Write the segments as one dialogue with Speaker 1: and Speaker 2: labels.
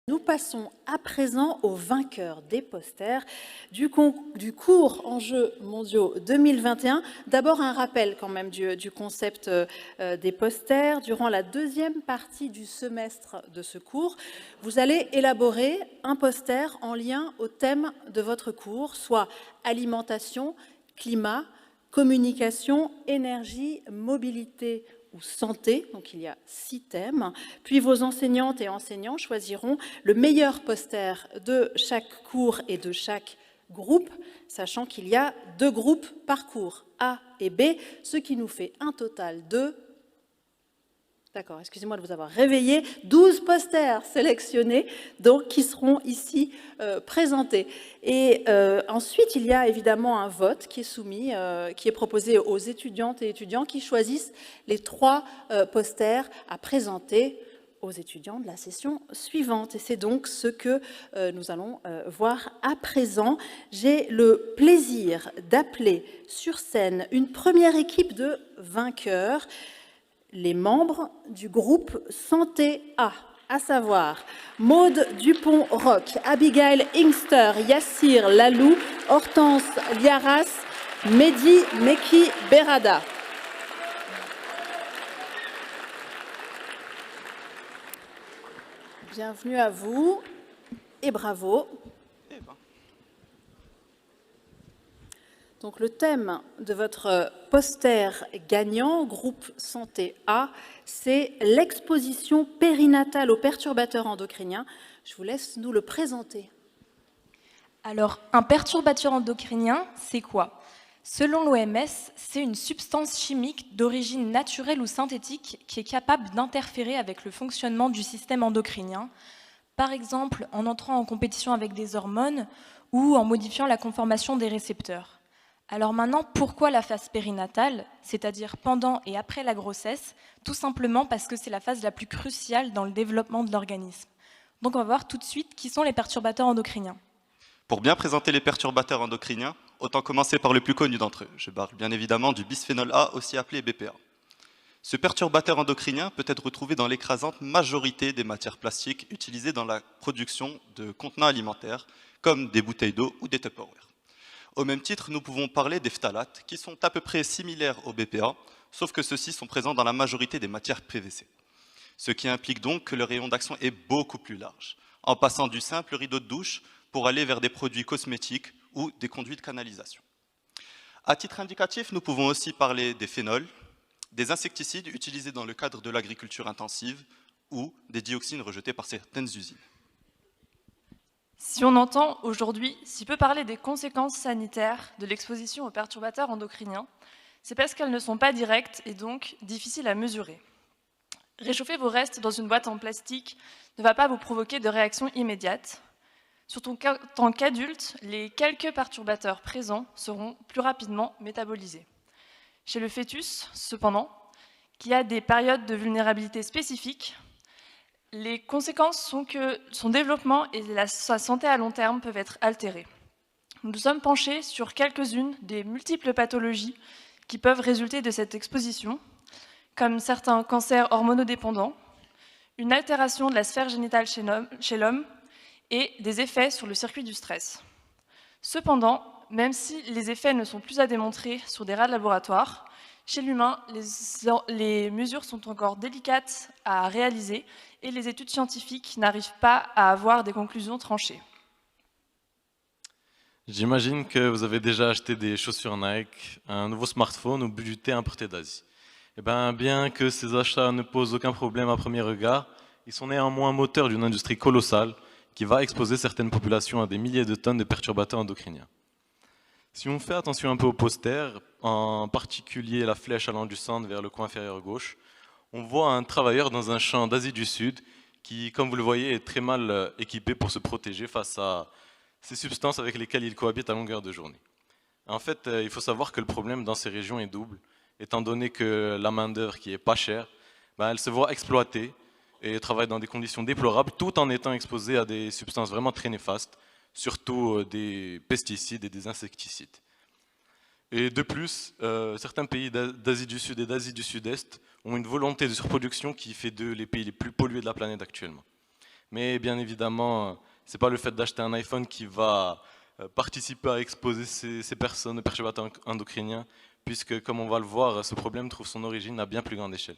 Speaker 1: Nous passons à présent aux vainqueurs des posters du cours Enjeux mondiaux 2021. D'abord un rappel quand même du concept des posters. Durant la deuxième partie du semestre de ce cours, vous allez élaborer un poster en lien au thème de votre cours, soit alimentation, climat, communication, énergie, mobilité ou santé, donc il y a 6 thèmes, puis vos enseignantes et enseignants choisiront le meilleur poster de chaque cours et de chaque groupe, sachant qu'il y a 2 groupes par cours, A et B, ce qui nous fait un total de... D'accord, excusez-moi de vous avoir réveillé. 12 posters sélectionnés, donc, qui seront ici présentés. Et ensuite, il y a évidemment un vote qui est soumis, qui est proposé aux étudiantes et étudiants qui choisissent les 3 posters à présenter aux étudiants de la session suivante. Et c'est donc ce que nous allons voir à présent. J'ai le plaisir d'appeler sur scène une première équipe de vainqueurs, les membres du groupe Santé A, à savoir Maude Dupont-Roch, Abigail Inkster, Yassir Lalou, Hortense Liaras, Mehdi Meki Berada. Bienvenue à vous et bravo. Donc le thème de votre poster gagnant, groupe Santé A, c'est l'exposition périnatale aux perturbateurs endocriniens. Je vous laisse nous le présenter.
Speaker 2: Alors, un perturbateur endocrinien, c'est quoi? Selon l'OMS, c'est une substance chimique d'origine naturelle ou synthétique qui est capable d'interférer avec le fonctionnement du système endocrinien, par exemple en entrant en compétition avec des hormones ou en modifiant la conformation des récepteurs. Alors maintenant, pourquoi la phase périnatale, c'est-à-dire pendant et après la grossesse? Tout simplement parce que c'est la phase la plus cruciale dans le développement de l'organisme. Donc on va voir tout de suite qui sont les perturbateurs endocriniens.
Speaker 3: Pour bien présenter les perturbateurs endocriniens, autant commencer par le plus connu d'entre eux. Je parle bien évidemment du bisphénol A, aussi appelé BPA. Ce perturbateur endocrinien peut être retrouvé dans l'écrasante majorité des matières plastiques utilisées dans la production de contenants alimentaires, comme des bouteilles d'eau ou des Tupperware. Au même titre, nous pouvons parler des phtalates, qui sont à peu près similaires au BPA, sauf que ceux-ci sont présents dans la majorité des matières PVC. Ce qui implique donc que le rayon d'action est beaucoup plus large, en passant du simple rideau de douche pour aller vers des produits cosmétiques ou des conduits de canalisation. À titre indicatif, nous pouvons aussi parler des phénols, des insecticides utilisés dans le cadre de l'agriculture intensive ou des dioxines rejetées par certaines usines.
Speaker 2: Si on entend aujourd'hui si peu parler des conséquences sanitaires de l'exposition aux perturbateurs endocriniens, c'est parce qu'elles ne sont pas directes et donc difficiles à mesurer. Réchauffer vos restes dans une boîte en plastique ne va pas vous provoquer de réaction immédiate. Surtout en tant qu'adulte, les quelques perturbateurs présents seront plus rapidement métabolisés. Chez le fœtus, cependant, qui a des périodes de vulnérabilité spécifiques, les conséquences sont que son développement et sa santé à long terme peuvent être altérées. Nous nous sommes penchés sur quelques-unes des multiples pathologies qui peuvent résulter de cette exposition, comme certains cancers hormonodépendants, une altération de la sphère génitale chez l'homme et des effets sur le circuit du stress. Cependant, même si les effets ne sont plus à démontrer sur des rats de laboratoire, chez l'humain, les mesures sont encore délicates à réaliser et les études scientifiques n'arrivent pas à avoir des conclusions tranchées.
Speaker 4: J'imagine que vous avez déjà acheté des chaussures Nike, un nouveau smartphone ou budgété importé d'Asie. Eh bien que ces achats ne posent aucun problème à premier regard, ils sont néanmoins moteurs d'une industrie colossale qui va exposer certaines populations à des milliers de tonnes de perturbateurs endocriniens. Si on fait attention un peu au poster, en particulier la flèche allant du centre vers le coin inférieur gauche, on voit un travailleur dans un champ d'Asie du Sud qui, comme vous le voyez, est très mal équipé pour se protéger face à ces substances avec lesquelles il cohabite à longueur de journée. En fait, il faut savoir que le problème dans ces régions est double, étant donné que la main-d'œuvre qui est pas chère, elle se voit exploitée et travaille dans des conditions déplorables tout en étant exposée à des substances vraiment très néfastes, surtout des pesticides et des insecticides. Et de plus, certains pays d'Asie du Sud et d'Asie du Sud-Est ont une volonté de surproduction qui fait d'eux les pays les plus pollués de la planète actuellement. Mais bien évidemment, ce n'est pas le fait d'acheter un iPhone qui va participer à exposer ces personnes, les perturbateurs endocriniens, puisque, comme on va le voir, ce problème trouve son origine à bien plus grande échelle.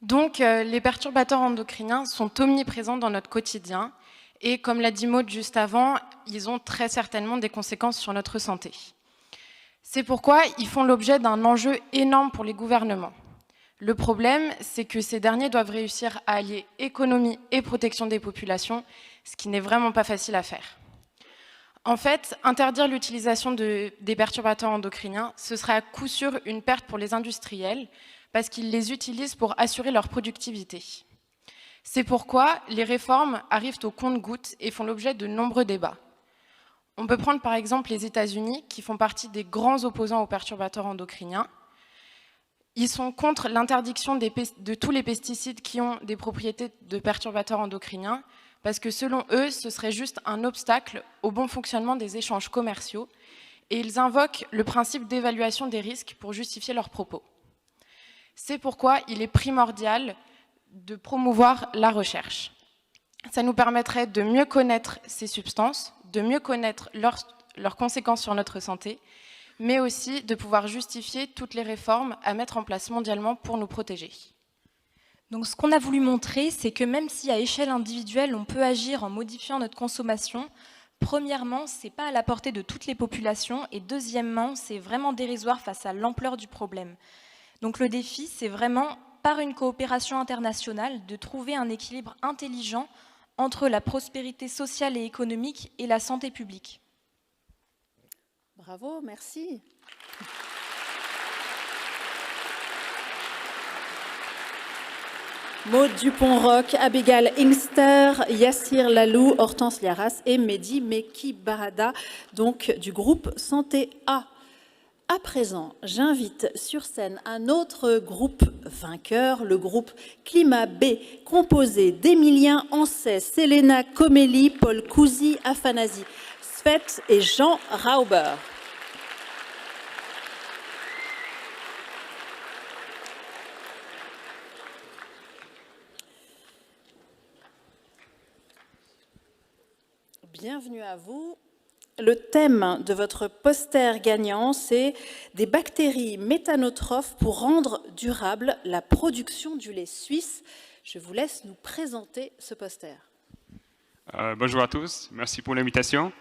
Speaker 5: Donc, les perturbateurs endocriniens sont omniprésents dans notre quotidien et, comme l'a dit Maud juste avant, ils ont très certainement des conséquences sur notre santé. C'est pourquoi ils font l'objet d'un enjeu énorme pour les gouvernements. Le problème, c'est que ces derniers doivent réussir à allier économie et protection des populations, ce qui n'est vraiment pas facile à faire. En fait, interdire l'utilisation des perturbateurs endocriniens, ce serait à coup sûr une perte pour les industriels, parce qu'ils les utilisent pour assurer leur productivité. C'est pourquoi les réformes arrivent au compte-gouttes et font l'objet de nombreux débats. On peut prendre par exemple les États-Unis, qui font partie des grands opposants aux perturbateurs endocriniens. Ils sont contre l'interdiction de tous les pesticides qui ont des propriétés de perturbateurs endocriniens, parce que selon eux, ce serait juste un obstacle au bon fonctionnement des échanges commerciaux, et ils invoquent le principe d'évaluation des risques pour justifier leurs propos. C'est pourquoi il est primordial de promouvoir la recherche. Ça nous permettrait de mieux connaître ces substances, de mieux connaître leurs conséquences sur notre santé, mais aussi de pouvoir justifier toutes les réformes à mettre en place mondialement pour nous protéger.
Speaker 6: Donc ce qu'on a voulu montrer, c'est que même si à échelle individuelle, on peut agir en modifiant notre consommation, premièrement, ce n'est pas à la portée de toutes les populations, et deuxièmement, c'est vraiment dérisoire face à l'ampleur du problème. Donc le défi, c'est vraiment, par une coopération internationale, de trouver un équilibre intelligent entre la prospérité sociale et économique et la santé publique.
Speaker 1: Bravo, merci. Maud Dupont-Roch, Abigail Inkster, Yassir Lalou, Hortense Liaras et Mehdi Meki Barada, donc du groupe Santé A. À présent, j'invite sur scène un autre groupe vainqueur, le groupe Climat B, composé d'Emilien Ancet, Selena Comelli, Paul Cousy, Afanasi Svet et Jean Rauber. Bienvenue à vous. Le thème de votre poster gagnant, c'est des bactéries méthanotrophes pour rendre durable la production du lait suisse. Je vous laisse nous présenter ce poster.
Speaker 7: Bonjour à tous, merci pour l'invitation.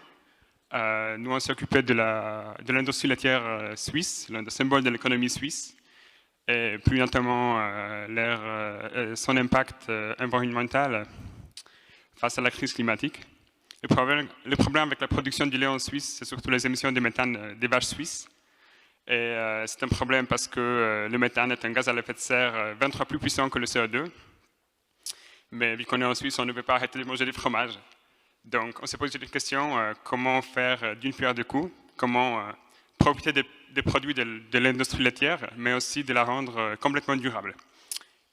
Speaker 7: Nous, on s'occupait de l'industrie laitière suisse, l'un des symboles de l'économie suisse, et plus notamment son impact environnemental face à la crise climatique. Le problème avec la production du lait en Suisse, c'est surtout les émissions de méthane des vaches suisses. Et c'est un problème parce que le méthane est un gaz à effet de serre 20 fois plus puissant que le CO2. Mais vu qu'on est en Suisse, on ne veut pas arrêter de manger du fromage. Donc on s'est posé la question, comment faire d'une pierre deux coups, comment profiter des produits de l'industrie laitière, mais aussi de la rendre complètement durable.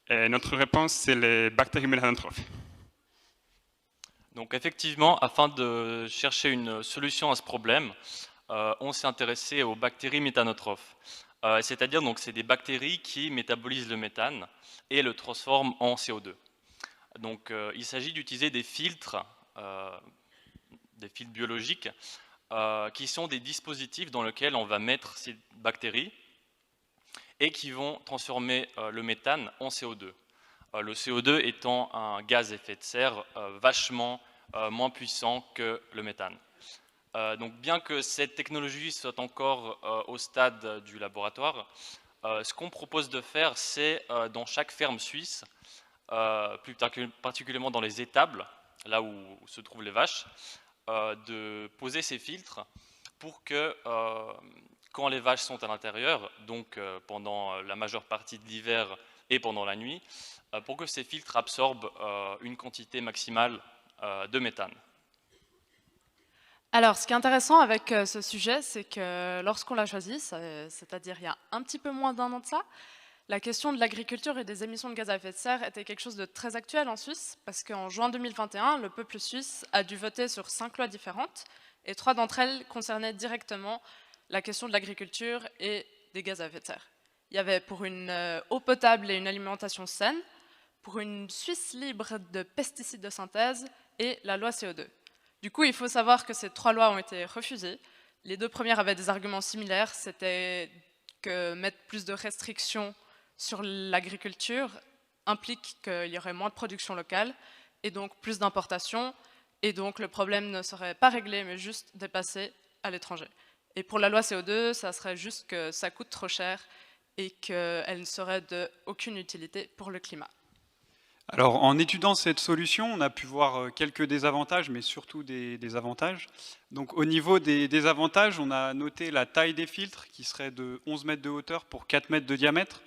Speaker 7: Et notre réponse, c'est les bactéries méthanotrophes.
Speaker 8: Donc effectivement, afin de chercher une solution à ce problème, on s'est intéressé aux bactéries méthanotrophes. C'est-à-dire, donc, c'est des bactéries qui métabolisent le méthane et le transforment en CO2. Donc il s'agit d'utiliser des filtres biologiques, qui sont des dispositifs dans lesquels on va mettre ces bactéries et qui vont transformer le méthane en CO2. Le CO2 étant un gaz à effet de serre vachement moins puissant que le méthane. Donc bien que cette technologie soit encore au stade du laboratoire, ce qu'on propose de faire, c'est dans chaque ferme suisse, plus particulièrement dans les étables, là où se trouvent les vaches, de poser ces filtres pour que quand les vaches sont à l'intérieur, donc pendant la majeure partie de l'hiver et pendant la nuit, pour que ces filtres absorbent une quantité maximale de méthane.
Speaker 2: Alors, ce qui est intéressant avec ce sujet, c'est que lorsqu'on l'a choisi, c'est-à-dire il y a un petit peu moins d'1 an de ça, la question de l'agriculture et des émissions de gaz à effet de serre était quelque chose de très actuel en Suisse, parce qu'en juin 2021, le peuple suisse a dû voter sur 5 lois différentes, et 3 d'entre elles concernaient directement la question de l'agriculture et des gaz à effet de serre. Il y avait pour une eau potable et une alimentation saine,
Speaker 9: pour une Suisse libre de pesticides de synthèse et la loi CO2. Du coup, il faut savoir que ces 3 lois ont été refusées. Les 2 premières avaient des arguments similaires, c'était que mettre plus de restrictions sur l'agriculture implique qu'il y aurait moins de production locale et donc plus d'importation, et donc le problème ne serait pas réglé mais juste dépassé à l'étranger. Et pour la loi CO2, ça serait juste que ça coûte trop cher et qu'elle ne serait d'aucune utilité pour le climat.
Speaker 10: Alors, en étudiant cette solution, on a pu voir quelques désavantages, mais surtout des avantages. Donc, au niveau des désavantages, on a noté la taille des filtres, qui serait de 11 mètres de hauteur pour 4 mètres de diamètre,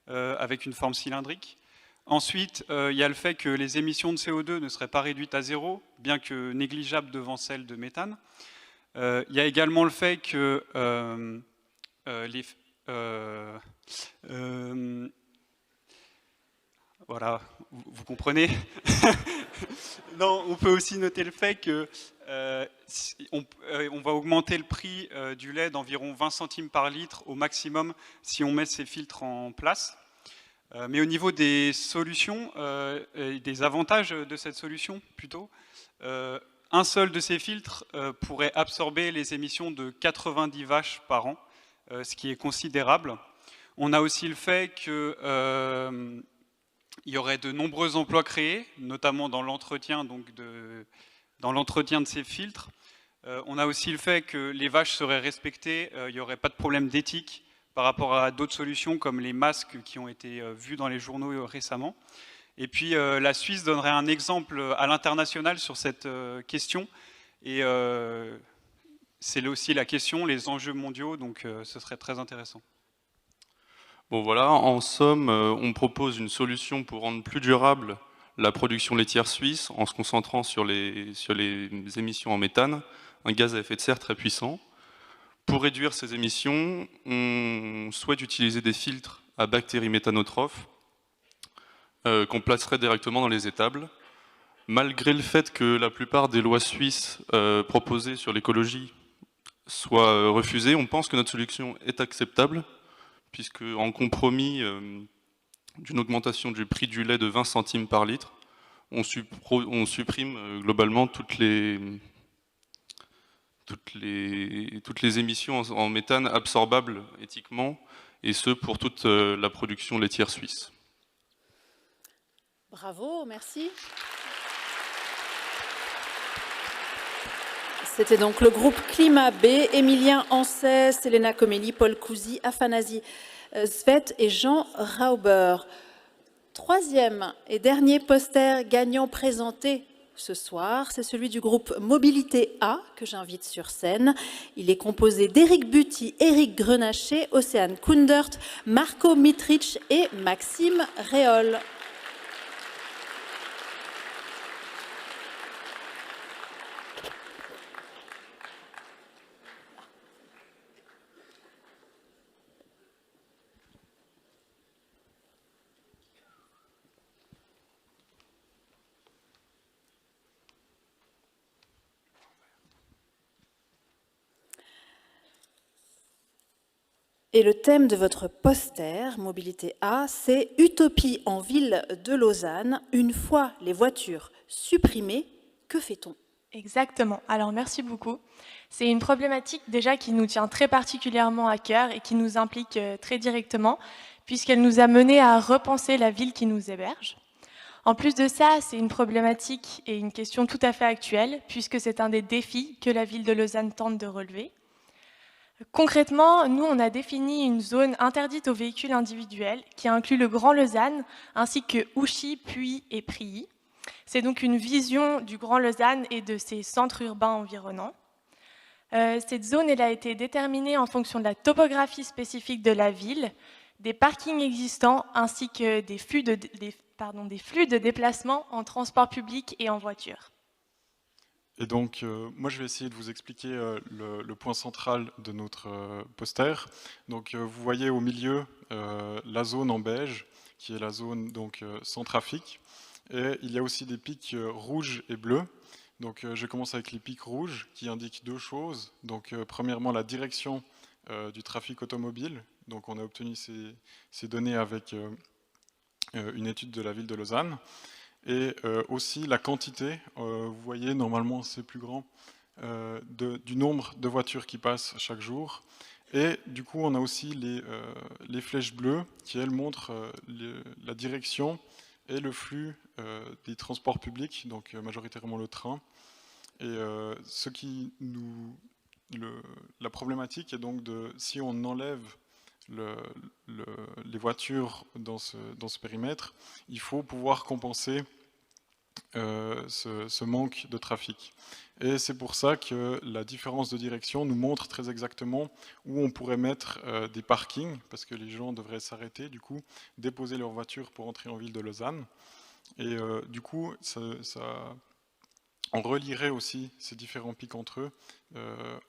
Speaker 10: avec une forme cylindrique. Ensuite, il y a le fait que les émissions de CO2 ne seraient pas réduites à 0, bien que négligeables devant celles de méthane. Il y a également le fait que voilà, vous comprenez. Non, on peut aussi noter le fait que on va augmenter le prix du lait d'environ 20 centimes par litre au maximum si on met ces filtres en place. Mais au niveau des solutions, des avantages de cette solution plutôt, un seul de ces filtres pourrait absorber les émissions de 90 vaches par an, ce qui est considérable. On a aussi le fait que il y aurait de nombreux emplois créés, notamment dans l'entretien de ces filtres. On a aussi le fait que les vaches seraient respectées, il n'y aurait pas de problème d'éthique par rapport à d'autres solutions comme les masques qui ont été vus dans les journaux récemment. Et puis la Suisse donnerait un exemple à l'international sur cette question. Et c'est aussi la question, les enjeux mondiaux, donc ce serait très intéressant.
Speaker 3: Bon voilà, en somme, on propose une solution pour rendre plus durable la production laitière suisse en se concentrant sur les émissions en méthane, un gaz à effet de serre très puissant. Pour réduire ces émissions, on souhaite utiliser des filtres à bactéries méthanotrophes qu'on placerait directement dans les étables. Malgré le fait que la plupart des lois suisses proposées sur l'écologie soient refusées, on pense que notre solution est acceptable, puisque en compromis d'une augmentation du prix du lait de 20 centimes par litre, on supprime globalement toutes les émissions en méthane absorbables éthiquement, et ce pour toute la production laitière suisse.
Speaker 1: Bravo, merci. C'était donc le groupe Climat B, Émilien Ancès, Selena Comelli, Paul Cousy, Afanasi Svet et Jean Rauber. Troisième et dernier poster gagnant présenté ce soir, c'est celui du groupe Mobilité A, que j'invite sur scène. Il est composé d'Éric Buty, Éric Grenacher, Océane Kundert, Marco Mitrich et Maxime Réol. Et le thème de votre poster, Mobilité A, c'est « Utopie en ville de Lausanne. Une fois les voitures supprimées, que fait-on »
Speaker 2: Exactement. Alors, merci beaucoup. C'est une problématique déjà qui nous tient très particulièrement à cœur et qui nous implique très directement, puisqu'elle nous a menés à repenser la ville qui nous héberge. En plus de ça, c'est une problématique et une question tout à fait actuelle, puisque c'est un des défis que la ville de Lausanne tente de relever. Concrètement, nous, on a défini une zone interdite aux véhicules individuels qui inclut le Grand Lausanne, ainsi que Ouchy, Puy et Prilly. C'est donc une vision du Grand Lausanne et de ses centres urbains environnants. Cette zone elle a été déterminée en fonction de la topographie spécifique de la ville, des parkings existants, ainsi que des flux de déplacement en transport public et en voiture.
Speaker 11: Et donc, moi, je vais essayer de vous expliquer le point central de notre poster. Donc, vous voyez au milieu la zone en beige, qui est la zone donc, sans trafic. Et il y a aussi des pics rouges et bleus. Donc, je commence avec les pics rouges, qui indiquent deux choses. Donc, premièrement, la direction du trafic automobile. Donc, on a obtenu ces données avec une étude de la ville de Lausanne. Et aussi la quantité, vous voyez normalement c'est plus grand, du nombre de voitures qui passent chaque jour. Et du coup on a aussi les flèches bleues qui elles montrent la direction et le flux des transports publics, donc majoritairement le train. Et la problématique est donc si on enlève les voitures dans ce périmètre, il faut pouvoir compenser ce manque de trafic. Et c'est pour ça que la différence de direction nous montre très exactement où on pourrait mettre des parkings, parce que les gens devraient s'arrêter, du coup, déposer leur voiture pour entrer en ville de Lausanne. Et du coup, on relierait aussi ces différents pics entre eux,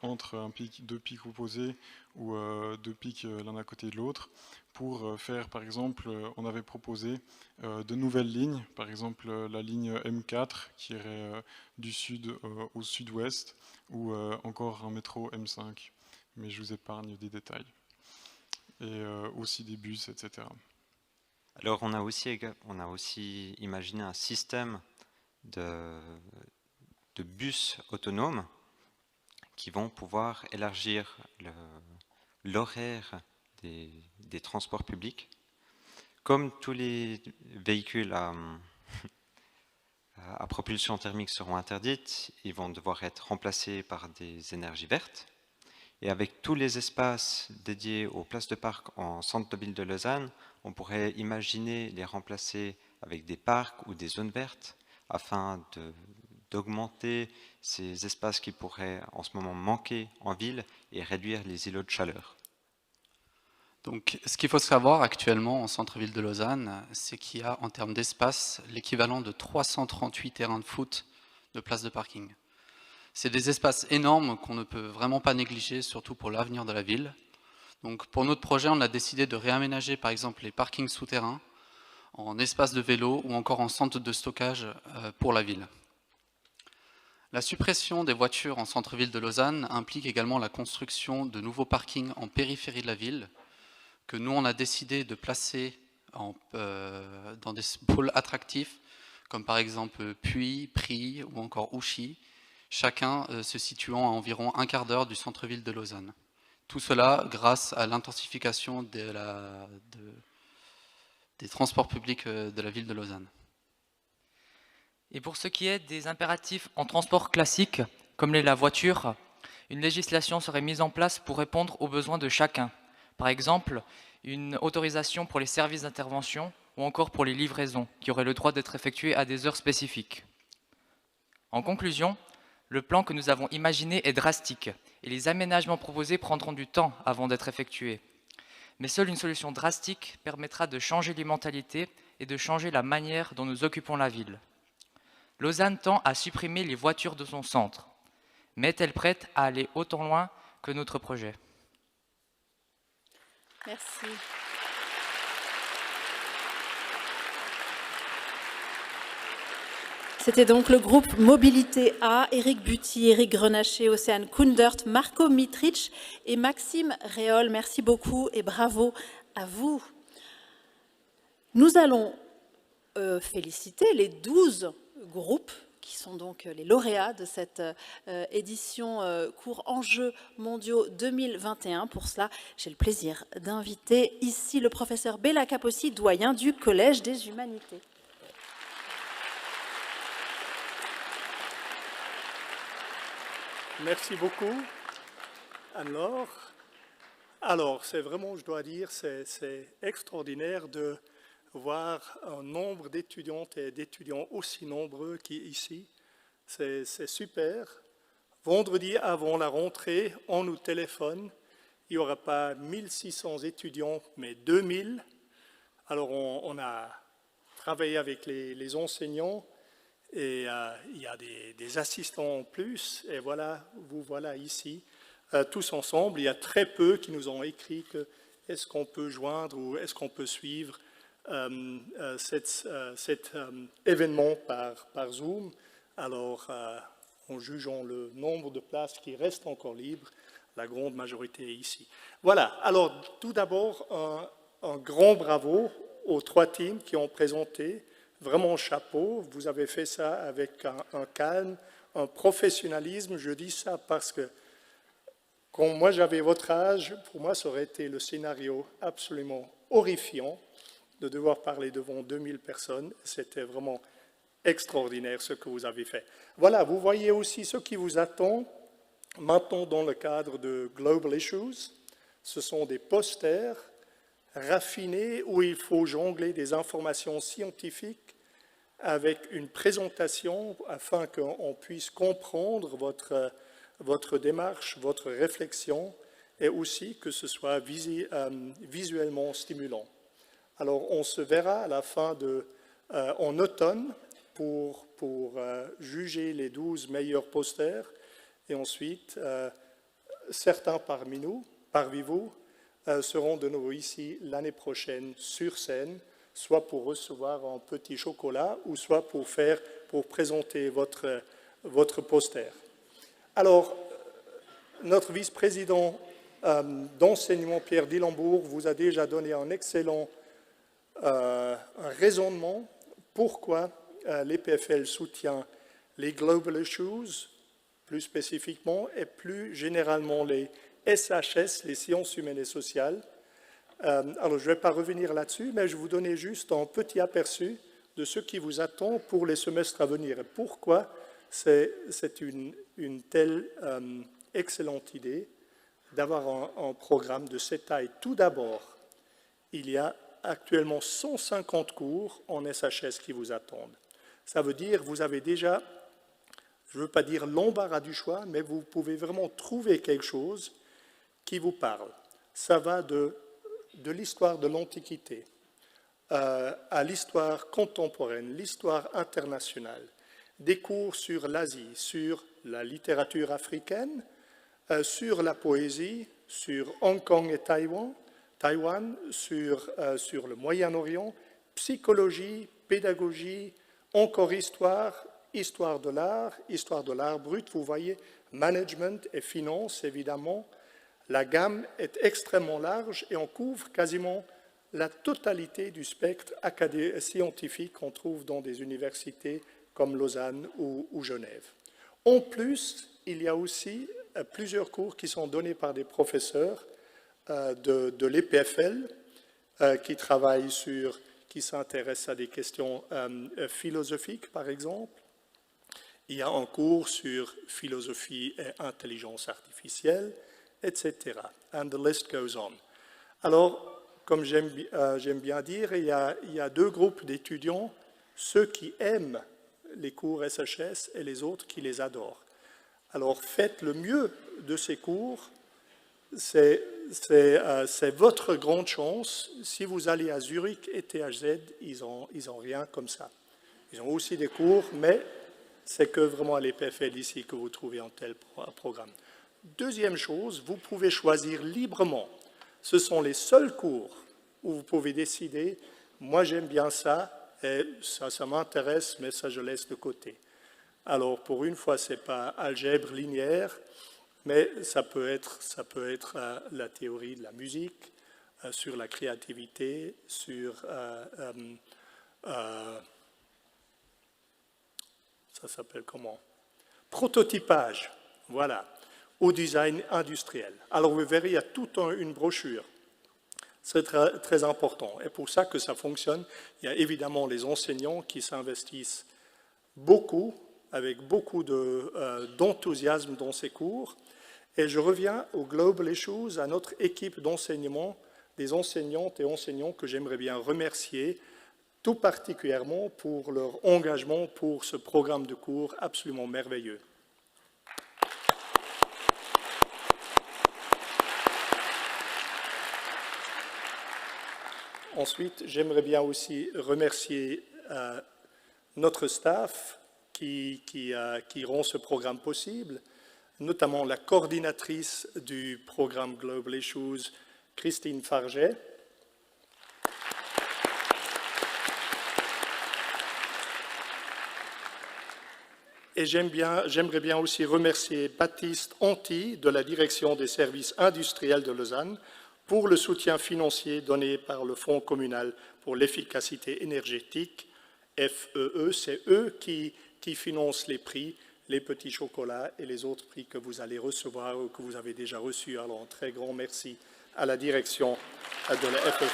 Speaker 11: entre deux pics opposés ou deux pics l'un à côté de l'autre, pour faire, par exemple, on avait proposé de nouvelles lignes, par exemple la ligne M4 qui irait du sud au sud-ouest, ou encore un métro M5, mais je vous épargne des détails. Et aussi des bus, etc.
Speaker 12: Alors on a aussi imaginé un système de bus autonomes qui vont pouvoir élargir l'horaire des transports publics. Comme tous les véhicules à propulsion thermique seront interdites, ils vont devoir être remplacés par des énergies vertes. Et avec tous les espaces dédiés aux places de parc en centre de ville de Lausanne, on pourrait imaginer les remplacer avec des parcs ou des zones vertes afin d'augmenter ces espaces qui pourraient en ce moment manquer en ville et réduire les îlots de chaleur.
Speaker 13: Donc, ce qu'il faut savoir actuellement en centre-ville de Lausanne, c'est qu'il y a en termes d'espace l'équivalent de 338 terrains de foot de places de parking. C'est des espaces énormes qu'on ne peut vraiment pas négliger, surtout pour l'avenir de la ville. Donc, pour notre projet, on a décidé de réaménager par exemple les parkings souterrains en espaces de vélo ou encore en centre de stockage pour la ville. La suppression des voitures en centre-ville de Lausanne implique également la construction de nouveaux parkings en périphérie de la ville, que nous on a décidé de placer dans des pôles attractifs, comme par exemple Puy, Pry ou encore Ouchy, chacun se situant à environ un quart d'heure du centre-ville de Lausanne. Tout cela grâce à l'intensification des transports publics de la ville de Lausanne.
Speaker 14: Et pour ce qui est des impératifs en transport classique, comme l'est la voiture, une législation serait mise en place pour répondre aux besoins de chacun. Par exemple, une autorisation pour les services d'intervention ou encore pour les livraisons, qui auraient le droit d'être effectuées à des heures spécifiques. En conclusion, le plan que nous avons imaginé est drastique et les aménagements proposés prendront du temps avant d'être effectués. Mais seule une solution drastique permettra de changer les mentalités et de changer la manière dont nous occupons la ville. Lausanne tend à supprimer les voitures de son centre, mais est-elle prête à aller autant loin que notre projet ?
Speaker 1: Merci. C'était donc le groupe Mobilité A, Éric Buty, Éric Grenacher, Océane Kundert, Marco Mitric et Maxime Réol. Merci beaucoup et bravo à vous. Nous allons féliciter les 12 groupes qui sont donc les lauréats de cette édition cours Enjeux mondiaux 2021. Pour cela, j'ai le plaisir d'inviter ici le professeur Béla Capossi, doyen du Collège des Humanités.
Speaker 15: Merci beaucoup, Anne-Laure. Alors, c'est vraiment, je dois dire, c'est extraordinaire de voir un nombre d'étudiantes et d'étudiants aussi nombreux qu'ici. C'est super. Vendredi, avant la rentrée, on nous téléphone. Il n'y aura pas 1600 étudiants, mais 2000. Alors, on a travaillé avec les enseignants. Et il y a des assistants en plus, et voilà, vous voilà ici, tous ensemble. Il y a très peu qui nous ont écrit que est-ce qu'on peut joindre ou est-ce qu'on peut suivre cet événement par Zoom. Alors, en jugeant le nombre de places qui restent encore libres, la grande majorité est ici. Voilà, alors tout d'abord, un grand bravo aux 3 teams qui ont présenté. Vraiment chapeau, vous avez fait ça avec un calme, un professionnalisme. Je dis ça parce que quand moi j'avais votre âge, pour moi ça aurait été le scénario absolument horrifiant de devoir parler devant 2000 personnes. C'était vraiment extraordinaire ce que vous avez fait. Voilà, vous voyez aussi ce qui vous attend maintenant dans le cadre de Global Issues. Ce sont des posters raffinés où il faut jongler des informations scientifiques avec une présentation afin qu'on puisse comprendre votre démarche, votre réflexion et aussi que ce soit visuellement stimulant. Alors on se verra à la fin en automne pour juger les 12 meilleurs posters et ensuite certains parmi vous seront de nouveau ici l'année prochaine sur scène, soit pour recevoir un petit chocolat ou soit pour présenter votre poster. Alors, notre vice-président d'enseignement, Pierre Dillembourg, vous a déjà donné un excellent raisonnement pourquoi l'EPFL soutient les Global Issues, plus spécifiquement, et plus généralement les SHS, les sciences humaines et sociales. Alors, je ne vais pas revenir là-dessus, mais je vais vous donner juste un petit aperçu de ce qui vous attend pour les semestres à venir et pourquoi c'est une telle excellente idée d'avoir un programme de cette taille. Tout d'abord, il y a actuellement 150 cours en SHS qui vous attendent. Ça veut dire que vous avez déjà, je ne veux pas dire l'embarras du choix, mais vous pouvez vraiment trouver quelque chose qui vous parle. Ça va de l'histoire de l'Antiquité à l'histoire contemporaine, l'histoire internationale, des cours sur l'Asie, sur la littérature africaine, sur la poésie, sur Hong Kong et Taïwan, sur le Moyen-Orient, psychologie, pédagogie, encore histoire de l'art brut, vous voyez, management et finance, évidemment. La gamme est extrêmement large et on couvre quasiment la totalité du spectre scientifique qu'on trouve dans des universités comme Lausanne ou Genève. En plus, il y a aussi plusieurs cours qui sont donnés par des professeurs de l'EPFL qui s'intéressent à des questions philosophiques, par exemple. Il y a un cours sur philosophie et intelligence artificielle, etc. And the list goes on. Alors, comme j'aime bien dire, il y a 2 groupes d'étudiants, ceux qui aiment les cours SHS et les autres qui les adorent. Alors, faites le mieux de ces cours. C'est votre grande chance. Si vous allez à Zurich et THZ, ils ont rien comme ça. Ils ont aussi des cours, mais c'est que vraiment à l'EPFL ici que vous trouvez un tel programme. Deuxième chose, vous pouvez choisir librement. Ce sont les seuls cours où vous pouvez décider, moi j'aime bien ça, et ça m'intéresse, mais ça je laisse de côté. Alors pour une fois, ce n'est pas algèbre linéaire, mais ça peut être la théorie de la musique, sur la créativité, sur ça s'appelle comment? Prototypage, voilà, au design industriel. Alors vous verrez, il y a toute une brochure. C'est très, très important. Et pour ça que ça fonctionne, il y a évidemment les enseignants qui s'investissent beaucoup, avec beaucoup d'enthousiasme dans ces cours. Et je reviens au Global Issues, à notre équipe d'enseignement, des enseignantes et enseignants que j'aimerais bien remercier, tout particulièrement pour leur engagement pour ce programme de cours absolument merveilleux. Ensuite, j'aimerais bien aussi remercier notre staff qui rend ce programme possible, notamment la coordinatrice du programme Global Issues, Christine Farget. Et j'aimerais bien aussi remercier Baptiste Anti de la direction des services industriels de Lausanne pour le soutien financier donné par le Fonds communal pour l'efficacité énergétique, FEE. C'est eux qui financent les prix, les petits chocolats et les autres prix que vous allez recevoir ou que vous avez déjà reçus. Alors, un très grand merci à la direction de la FEE.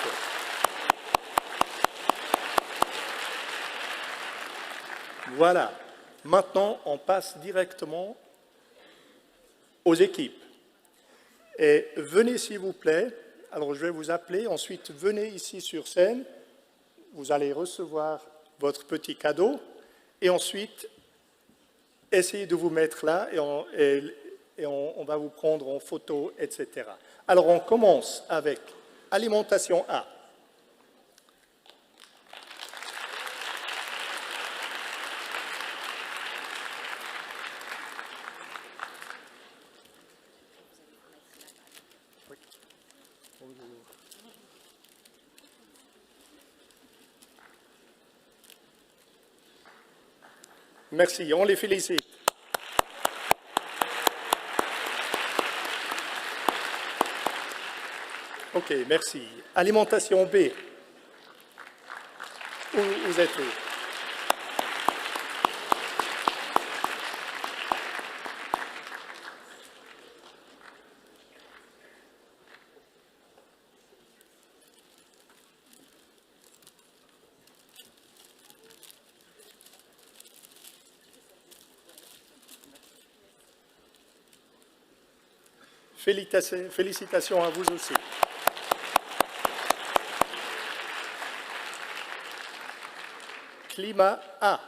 Speaker 15: Voilà. Maintenant, on passe directement aux équipes. Et venez, s'il vous plaît. Alors, je vais vous appeler. Ensuite, venez ici sur scène. Vous allez recevoir votre petit cadeau. Et ensuite, essayez de vous mettre là et on va vous prendre en photo, etc. Alors, on commence avec alimentation A. Merci, on les félicite. Ok, merci. Alimentation B. Où vous êtes où? Félicitations à vous aussi. Climat A.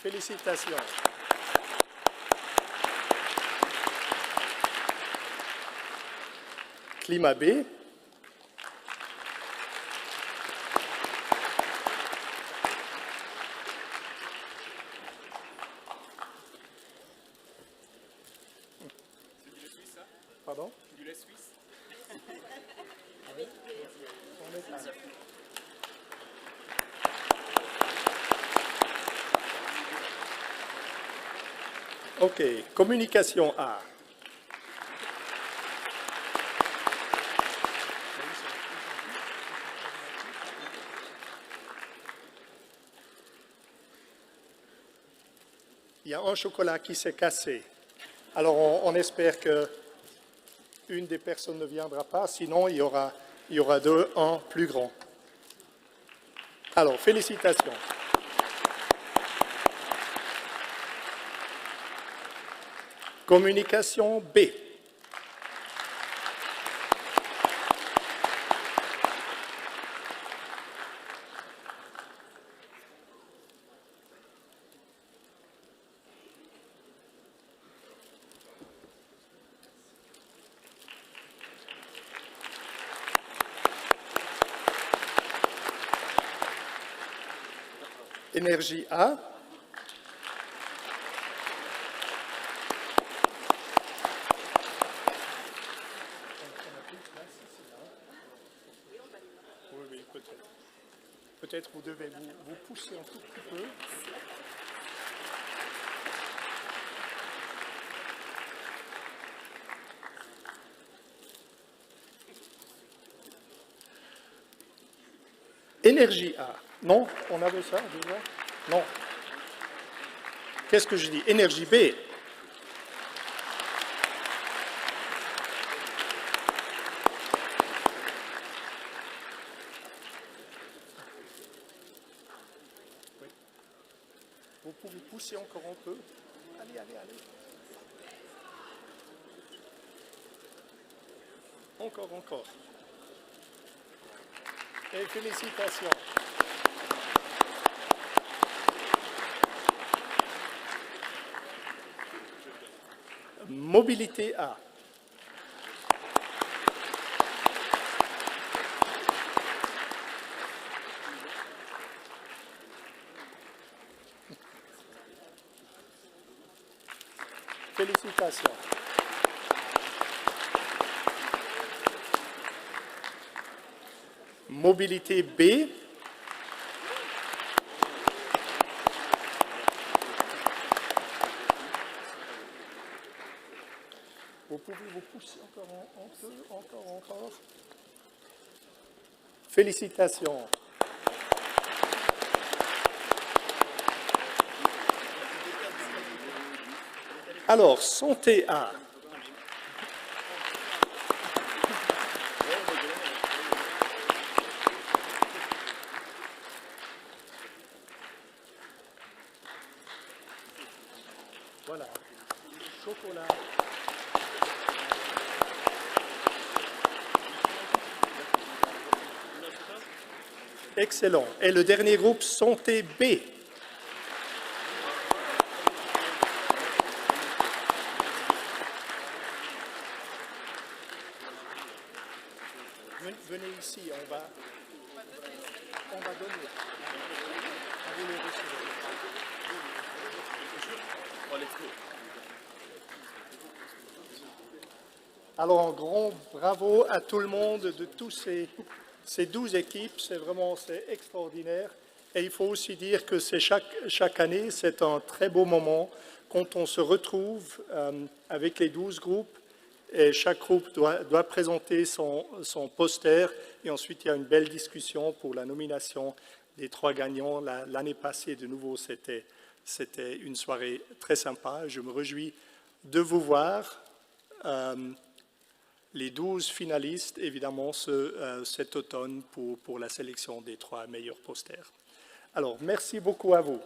Speaker 15: Félicitations. Climat B. Pardon? Du lait suisse. Ok, communication A. Il y a un chocolat qui s'est cassé. Alors on espère que une des personnes ne viendra pas, sinon il y aura un plus grand. Alors, félicitations. Communication B. Énergie A. Oui, peut-être. Peut-être vous devez vous pousser un tout petit peu. Énergie A. Non, on avait ça déjà? Non. Qu'est-ce que je dis? Énergie B. Oui. Vous pouvez pousser encore un peu. Allez, allez, allez. Encore. Et félicitations. Mobilité A. Félicitations. Mobilité B. Vous pouvez vous pousser encore. Félicitations. Alors, santé A. Voilà. Chocolat. Excellent. Et le dernier groupe, santé B. Venez ici, on va donner. Vous le recevez. Alors, un grand bravo à tout le monde de tous ces 12 équipes, c'est extraordinaire. Et il faut aussi dire que chaque année, c'est un très beau moment quand on se retrouve avec les 12 groupes. Et chaque groupe doit présenter son poster et ensuite il y a une belle discussion pour la nomination des 3 gagnants. L'année passée, de nouveau, c'était une soirée très sympa. Je me réjouis de vous voir. Les 12 finalistes, évidemment, cet automne pour la sélection des 3 meilleurs posters. Alors, merci beaucoup à vous.